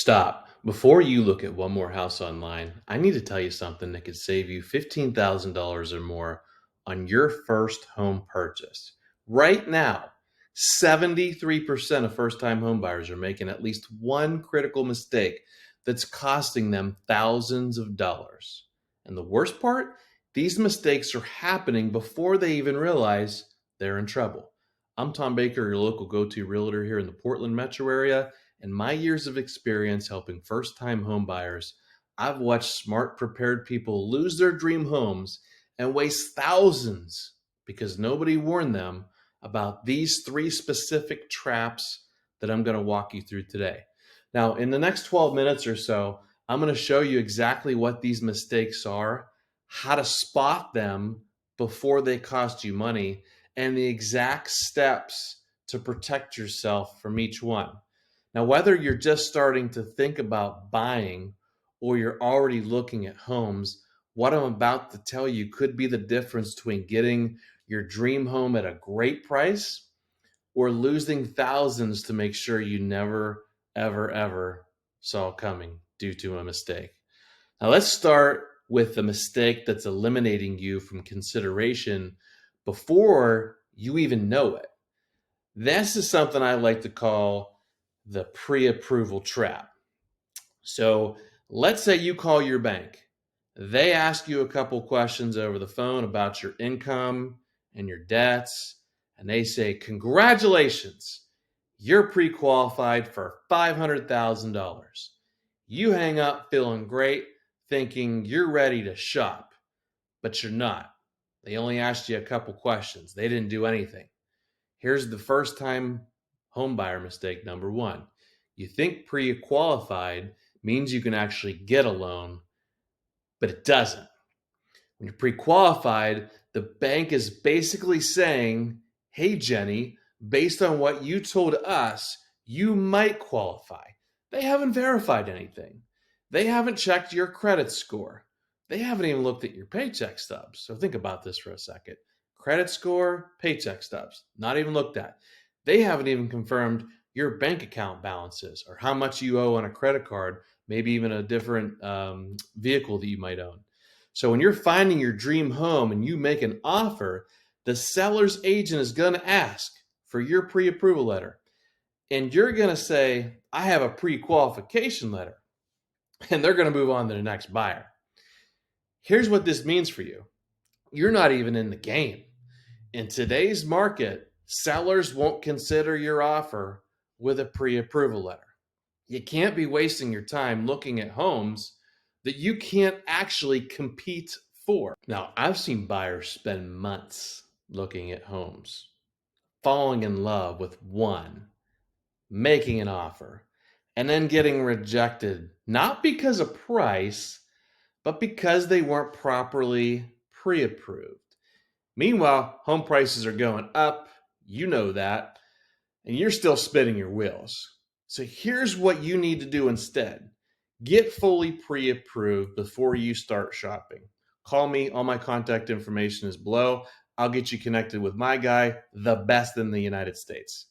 Stop. Before you look at one more house online, I need to tell you something that could save you $15,000 or more on your first home purchase. Right now, 73% of first time homebuyers are making at least one critical mistake that's costing them thousands of dollars. And the worst part, these mistakes are happening before they even realize they're in trouble. I'm Tom Baker, your local go to realtor here in the Portland metro area. In my years of experience helping first time home buyers, I've watched smart, prepared people lose their dream homes and waste thousands because nobody warned them about these three specific traps that I'm going to walk you through today. Now, in the next 12 minutes or so, I'm going to show you exactly what these mistakes are, how to spot them before they cost you money, and the exact steps to protect yourself from each one. Now, whether you're just starting to think about buying or you're already looking at homes, what I'm about to tell you could be the difference between getting your dream home at a great price or losing thousands to make sure you never, ever saw coming due to a mistake. Now, let's start with the mistake that's eliminating you from consideration before you even know it. This is something I like to call the pre-approval trap. So let's say you call your bank. They ask you a couple questions over the phone about your income and your debts, and they say, congratulations, you're pre-qualified for $500,000. You hang up feeling great, thinking you're ready to shop, but you're not. They only asked you a couple questions. They didn't do anything. Here's the first time homebuyer mistake number one. You think pre-qualified means you can actually get a loan, but it doesn't. When you're pre-qualified, the bank is basically saying, hey, Jenny, based on what you told us, you might qualify. They haven't verified anything. They haven't checked your credit score. They haven't even looked at your paycheck stubs. So think about this for a second. Credit score, paycheck stubs, not even looked at. They haven't even confirmed your bank account balances or how much you owe on a credit card, maybe even a different vehicle that you might own. So when you're finding your dream home and you make an offer, the seller's agent is going to ask for your pre-approval letter. And you're going to say, I have a pre-qualification letter. And they're going to move on to the next buyer. Here's what this means for you. You're not even in the game. In today's market, sellers won't consider your offer with a pre-approval letter. You can't be wasting your time looking at homes that you can't actually compete for. Now, I've seen buyers spend months looking at homes, falling in love with one, making an offer, and then getting rejected, not because of price, but because they weren't properly pre-approved. Meanwhile, home prices are going up, you know that, and you're still spinning your wheels. So here's what you need to do instead. Get fully pre-approved before you start shopping. Call me. All my contact information is below. I'll get you connected with my guy, the best in the United States.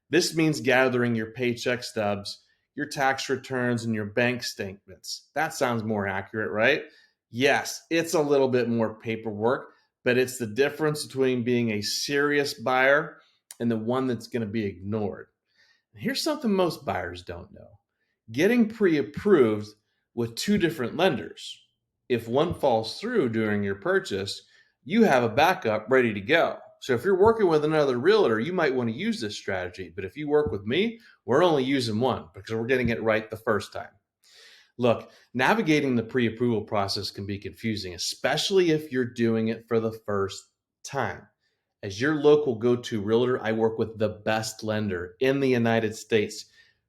This means gathering your paycheck stubs, your tax returns, and your bank statements. That sounds more accurate, right? Yes, it's a little bit more paperwork, but it's the difference between being a serious buyer and the one that's going to be ignored. Here's something most buyers don't know. Getting pre-approved with two different lenders. If one falls through during your purchase, you have a backup ready to go. So if you're working with another realtor, you might want to use this strategy. But if you work with me, we're only using one because we're getting it right the first time. Look, navigating the pre-approval process can be confusing, especially if you're doing it for the first time. As your local go-to realtor, I work with the best lender in the United States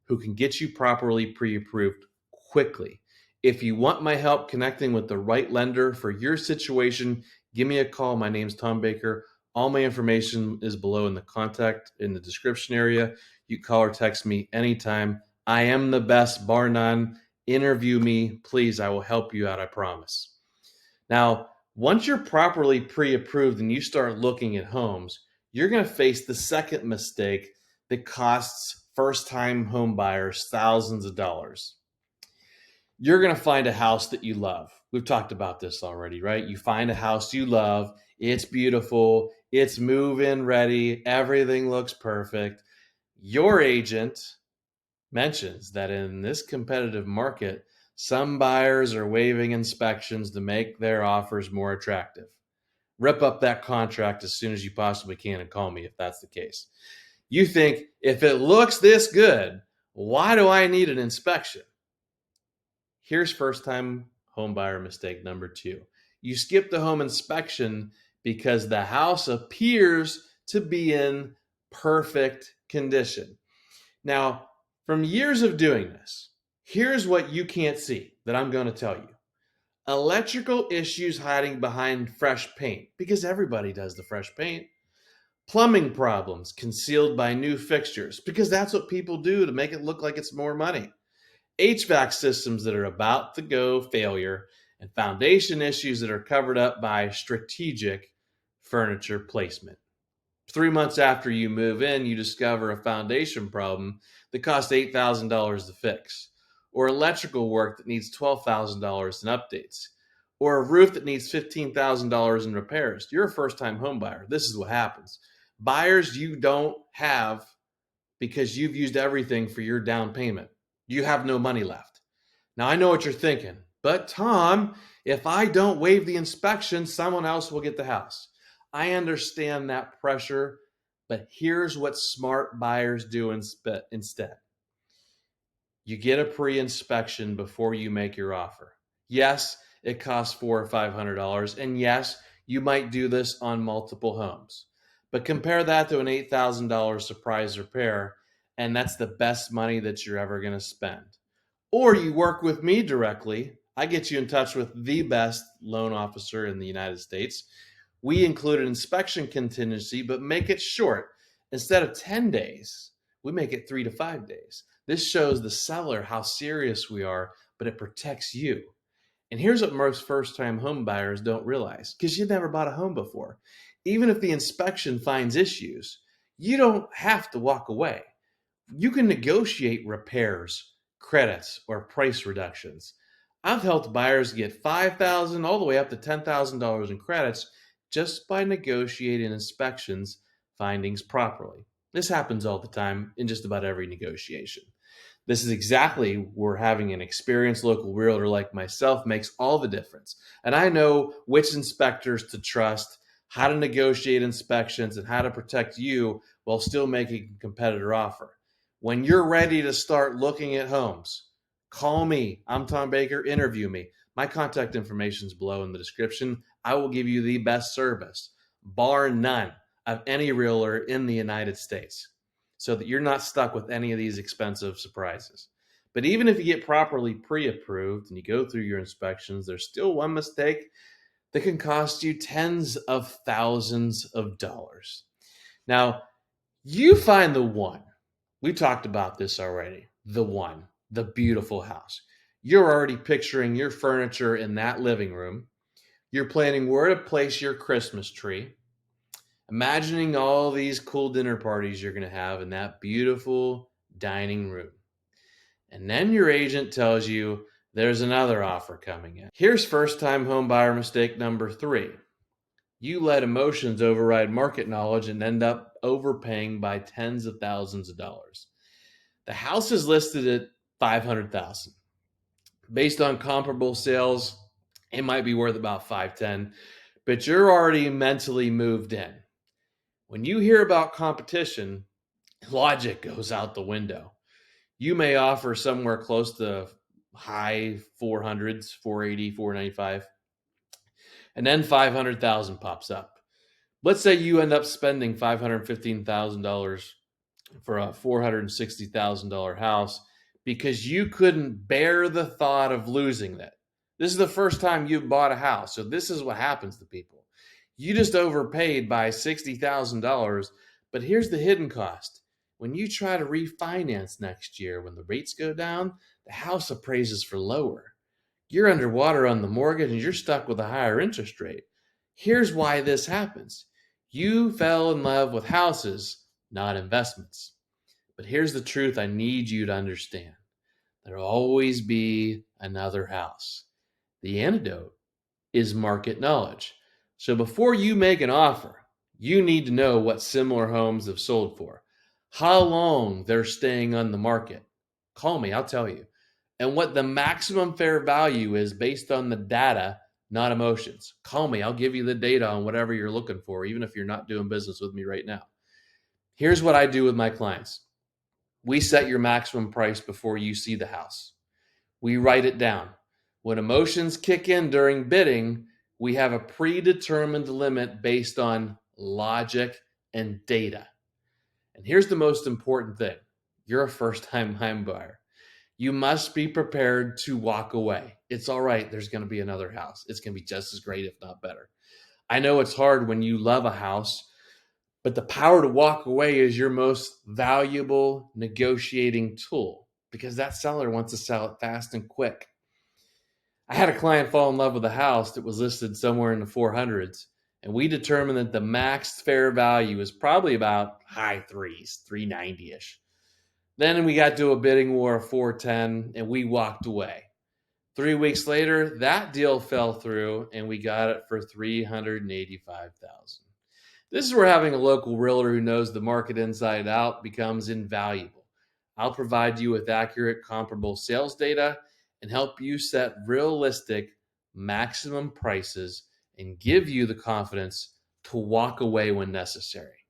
who can get you properly pre-approved quickly. If you want my help connecting with the right lender for your situation, give me a call. My name's Tom Baker. All my information is below in the contact in the description area. You call or text me anytime. I am the best, bar none. Interview me, please. I will help you out, I promise. Now, once you're properly pre-approved and you start looking at homes, you're going to face the second mistake that costs first-time home buyers thousands of dollars. You're going to find a house that you love. We've talked about this already, right? You find a house you love, it's beautiful, it's move-in ready, everything looks perfect. Your agent mentions that in this competitive market, some buyers are waiving inspections to make their offers more attractive. Rip up that contract as soon as you possibly can and call me if that's the case. You think, if it looks this good, why do I need an inspection? Here's first time homebuyer mistake number 2. You skip the home inspection because the house appears to be in perfect condition. Now, from years of doing this, here's what you can't see that I'm going to tell you. Electrical issues hiding behind fresh paint, because everybody does the fresh paint. Plumbing problems concealed by new fixtures, because that's what people do to make it look like it's more money. HVAC systems that are about to go failure, and foundation issues that are covered up by strategic furniture placement. 3 months after you move in, you discover a foundation problem that costs $8,000 to fix, or electrical work that needs $12,000 in updates, or a roof that needs $15,000 in repairs. You're a first time home buyer. This is what happens. Buyers you don't have because you've used everything for your down payment. You have no money left. Now, I know what you're thinking, but Tom, if I don't waive the inspection, someone else will get the house. I understand that pressure, but here's what smart buyers do instead. You get a pre-inspection before you make your offer. Yes, it costs $400 or $500, and yes, you might do this on multiple homes. But compare that to an $8,000 surprise repair, and that's the best money that you're ever going to spend. Or you work with me directly. I get you in touch with the best loan officer in the United States. We include an inspection contingency, but make it short. Instead of 10 days, we make it 3 to 5 days. This shows the seller how serious we are, but it protects you. And here's what most first time home buyers don't realize, because you've never bought a home before. Even if the inspection finds issues, you don't have to walk away. You can negotiate repairs, credits, or price reductions. I've helped buyers get $5,000 all the way up to $10,000 in credits just by negotiating inspections findings properly. This happens all the time in just about every negotiation. This is exactly where having an experienced local realtor like myself makes all the difference. And I know which inspectors to trust, how to negotiate inspections, and how to protect you while still making a competitor offer. When you're ready to start looking at homes, call me. I'm Tom Baker. Interview me. My contact information is below in the description. I will give you the best service, bar none, of any realtor in the United States, so that you're not stuck with any of these expensive surprises. But even if you get properly pre-approved and you go through your inspections, there's still one mistake that can cost you tens of thousands of dollars. Now, you find the one. We talked about this already. The one, the beautiful house. You're already picturing your furniture in that living room. You're planning where to place your Christmas tree, imagining all these cool dinner parties you're going to have in that beautiful dining room. And then your agent tells you there's another offer coming in. Here's first time home buyer mistake number 3. You let emotions override market knowledge and end up overpaying by tens of thousands of dollars. The house is listed at $500,000. Based on comparable sales, it might be worth about $510,000, but you're already mentally moved in. When you hear about competition, logic goes out the window. You may offer somewhere close to high 400s, 480, 495, and then 500,000 pops up. Let's say you end up spending $515,000 for a $460,000 house because you couldn't bear the thought of losing it. This is the first time you've bought a house. So this is what happens to people. You just overpaid by $60,000, but here's the hidden cost. When you try to refinance next year, when the rates go down, the house appraises for lower. You're underwater on the mortgage and you're stuck with a higher interest rate. Here's why this happens. You fell in love with houses, not investments. But here's the truth I need you to understand. There'll always be another house. The antidote is market knowledge. So before you make an offer, you need to know what similar homes have sold for, how long they're staying on the market. Call me, I'll tell you. And what the maximum fair value is based on the data, not emotions. Call me, I'll give you the data on whatever you're looking for, even if you're not doing business with me right now. Here's what I do with my clients. We set your maximum price before you see the house. We write it down. When emotions kick in during bidding, we have a predetermined limit based on logic and data. And here's the most important thing. You're a first-time home buyer. You must be prepared to walk away. It's all right. There's going to be another house. It's going to be just as great, if not better. I know it's hard when you love a house, but the power to walk away is your most valuable negotiating tool because that seller wants to sell it fast and quick. I had a client fall in love with a house that was listed somewhere in the 400s, and we determined that the max fair value is probably about high threes, 390-ish. Then we got to a bidding war of 410, and we walked away. 3 weeks later, that deal fell through, and we got it for $385,000. This is where having a local realtor who knows the market inside out becomes invaluable. I'll provide you with accurate, comparable sales data and help you set realistic maximum prices and give you the confidence to walk away when necessary.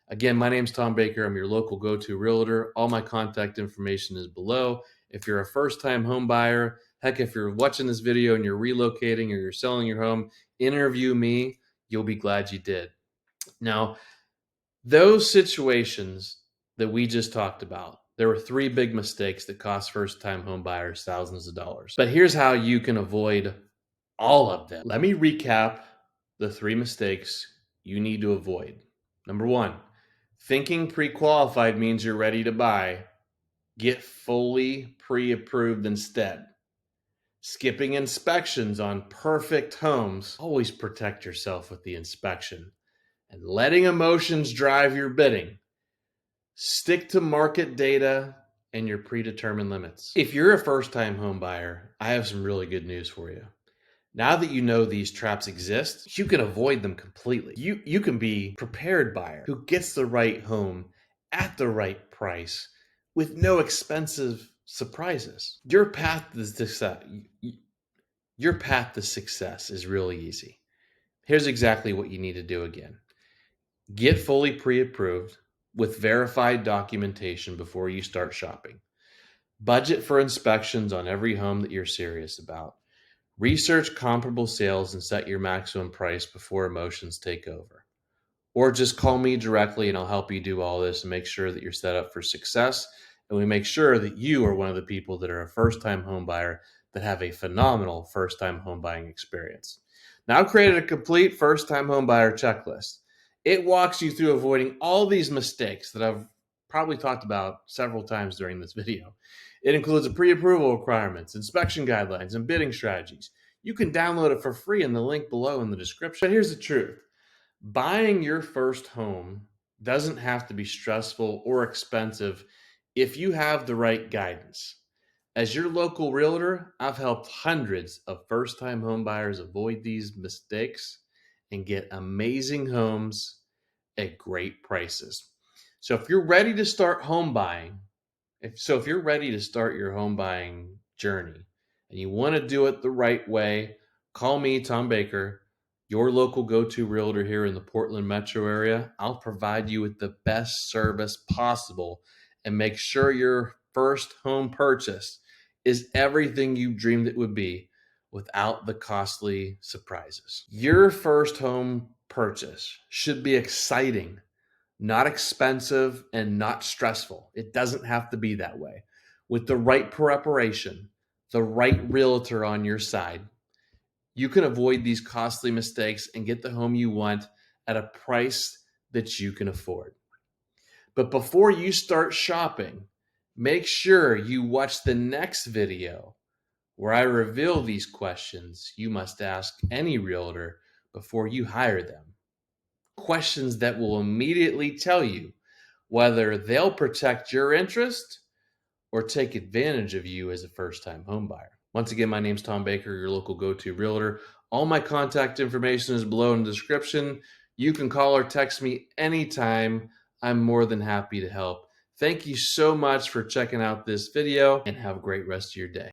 Again, my name is Tom Baker. I'm your local go-to realtor. All my contact information is below. If you're a first-time home buyer, heck, if you're watching this video and you're relocating or you're selling your home, interview me. You'll be glad you did. Now, those situations that we just talked about, there were 3 big mistakes that cost first-time home buyers thousands of dollars. But here's how you can avoid all of them. Let me recap the 3 mistakes you need to avoid. Number 1, thinking pre-qualified means you're ready to buy. Get fully pre-approved instead. Skipping inspections on perfect homes. Always protect yourself with the inspection. And letting emotions drive your bidding. Stick to market data and your predetermined limits. If you're a first-time home buyer, I have some really good news for you. Now that you know these traps exist, you can avoid them completely. You can be a prepared buyer who gets the right home at the right price with no expensive surprises. Your path to success is really easy. Here's exactly what you need to do again. Get fully pre-approved with verified documentation before you start shopping. Budget for inspections on every home that you're serious about. Research comparable sales and set your maximum price before emotions take over. Or just call me directly and I'll help you do all this and make sure that you're set up for success. And we make sure that you are one of the people that are a first-time home buyer that have a phenomenal first-time home buying experience. Now I've created a complete first-time home buyer checklist. It walks you through avoiding all these mistakes that I've probably talked about several times during this video. It includes a pre-approval requirements, inspection guidelines, and bidding strategies. You can download it for free in the link below in the description. But here's the truth. Buying your first home doesn't have to be stressful or expensive if you have the right guidance. As your local realtor, I've helped hundreds of first-time home buyers avoid these mistakes and get amazing homes at great prices. So if you're ready to start home buying, if you're ready to start your home buying journey and you want to do it the right way, call me, Tom Baker, your local go-to realtor here in the Portland metro area. I'll provide you with the best service possible and make sure your first home purchase is everything you dreamed it would be without the costly surprises. Your first home purchase should be exciting, not expensive, and not stressful. It doesn't have to be that way. With the right preparation, the right realtor on your side, you can avoid these costly mistakes and get the home you want at a price that you can afford. But before you start shopping, make sure you watch the next video where I reveal these questions you must ask any realtor before you hire them. Questions that will immediately tell you whether they'll protect your interest or take advantage of you as a first-time home buyer. Once again, my name's Tom Baker, your local go-to realtor. All my contact information is below in the description. You can call or text me anytime. I'm more than happy to help. Thank you so much for checking out this video, and have a great rest of your day.